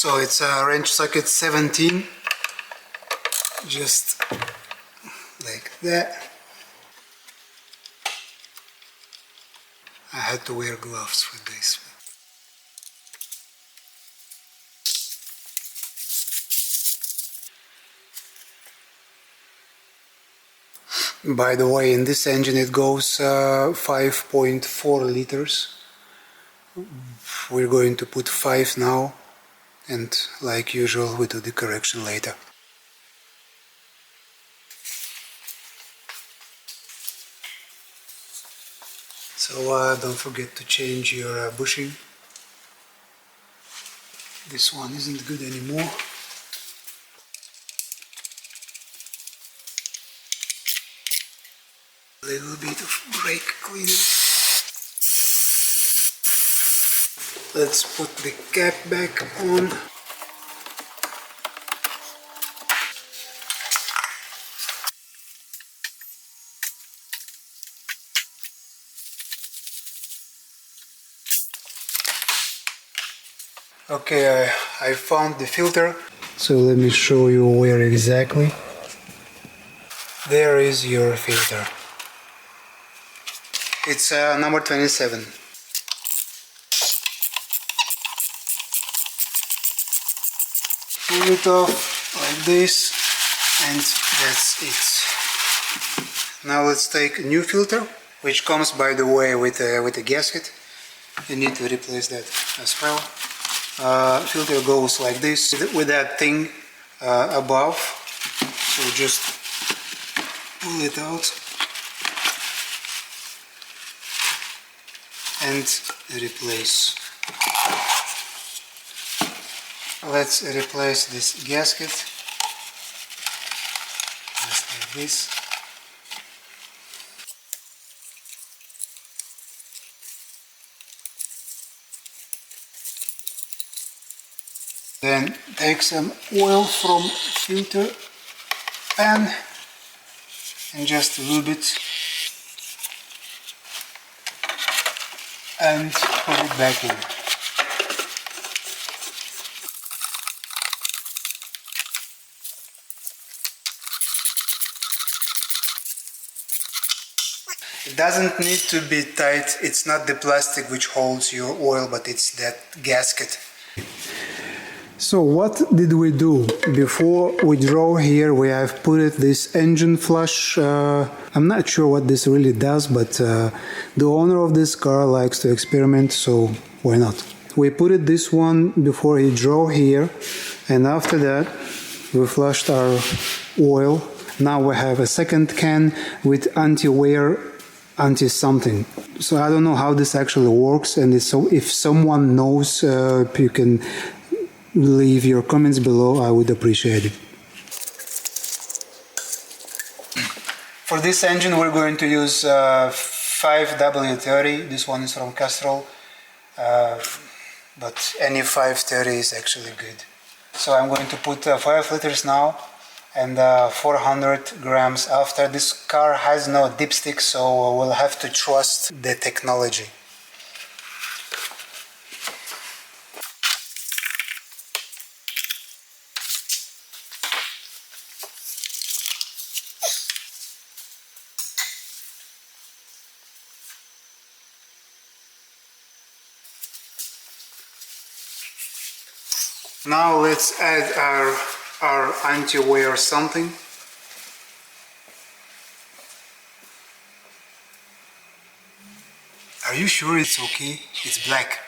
So it's a wrench socket 17, just like that. I had to wear gloves with this. By the way, in this engine it goes 5.4 liters. We're going to put 5 now, and like usual we do the correction later. So don't forget to change your bushing. This one isn't good anymore. A little bit of brake cleaner. Let's put the cap back on. Okay, I found the filter. So let me show you where exactly. There is your filter. It's number 27. Pull it off like this, and that's it. Now let's take a new filter, which comes, by the way, with a gasket. You need to replace that as well. Filter goes like this with that thing above. So just pull it out and replace. Let's replace this gasket just like this. Then take some oil from filter pan and just a little bit, and put it back in. It doesn't need to be tight. It's not the plastic which holds your oil, but it's that gasket. So what did we do? Before we drove here, we have put it this engine flush. I'm not sure what this really does, but the owner of this car likes to experiment, so why not? We put it this one before he drove here, and after that we flushed our oil. Now we have a second can with anti-wear, anti-something. So I don't know how this actually works, and so if someone knows, you can leave your comments below. I would appreciate it. For this engine we're going to use 5W30. This one is from Castrol, but any 530 is actually good. So I'm going to put 5 liters now and 400 grams after. This car has no dipstick, so we'll have to trust the technology. Now let's add our anti-wear something. Are you sure it's okay? It's black.